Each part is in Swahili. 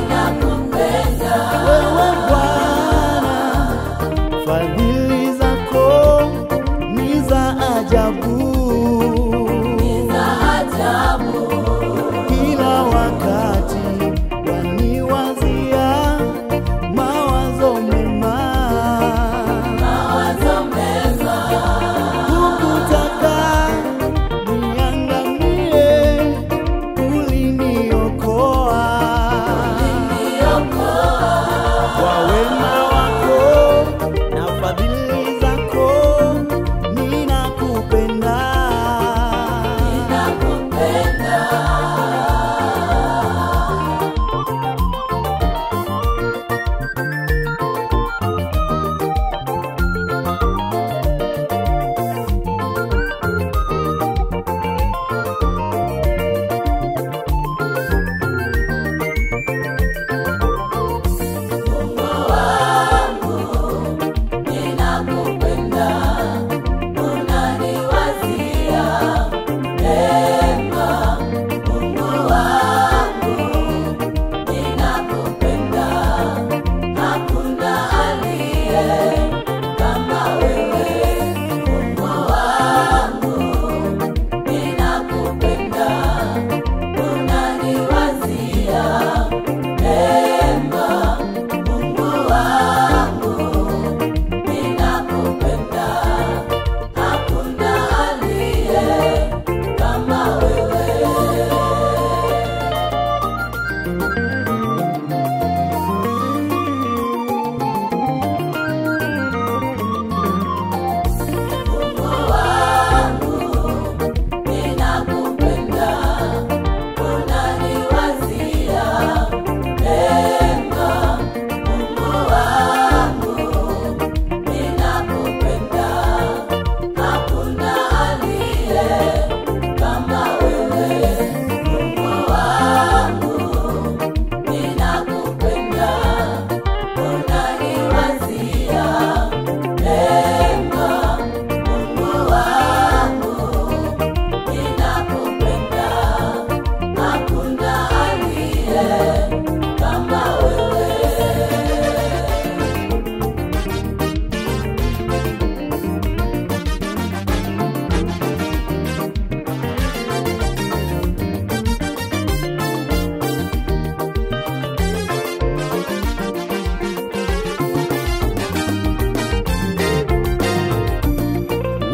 ninakupenda, wewe Bwana, fadhili zako ni za ajabu, kila wakati waniwazia mawazo mema, hukutaka niangamie, uliniokoa kwa wema wako na fadhili zako, ninakupenda.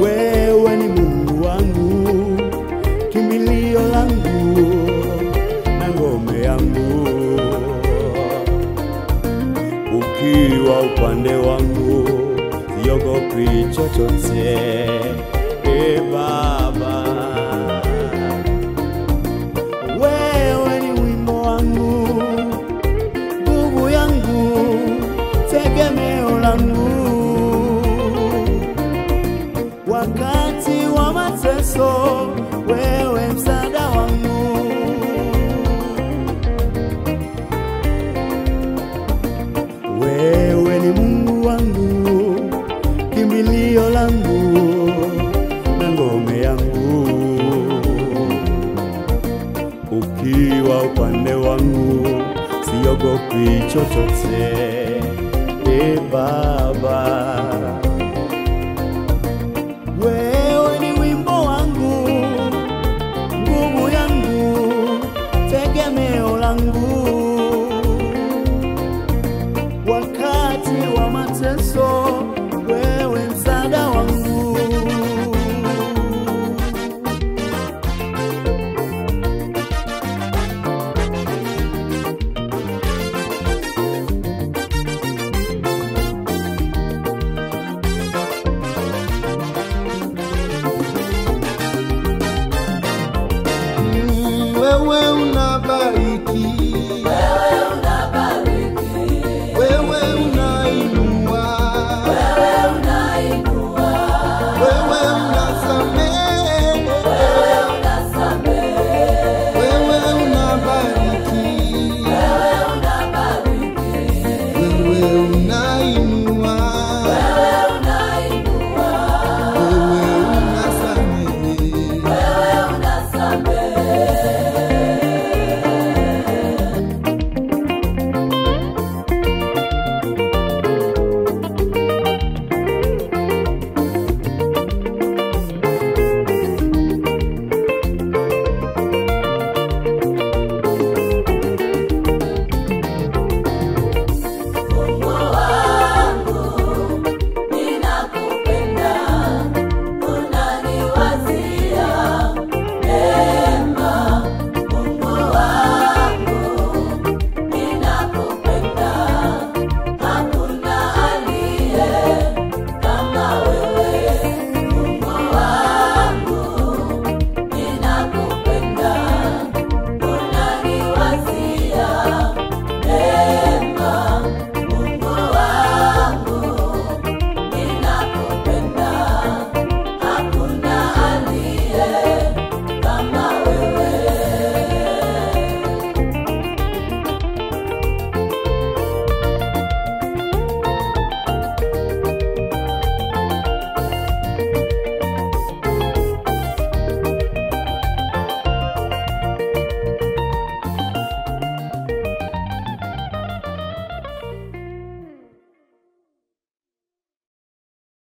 Wewe ni Mungu wangu, kimbilio langu na ngome yangu, ukiwa upande wangu siogopi chochote. Baba, wewe ni wimbo wangu, nguvu yangu, tegemeo langu, wakati wa mateso, wewe msaada wangu. Wewe ni Mungu wangu, kimbilio langu na ngome yangu, ukiwa upande wangu siogopi chochote. Baba, wewe ni wimbo wangu, nguvu yangu, tegemeo langu, wakati wa mateso, wewe msaada wangu. Wewe unabariki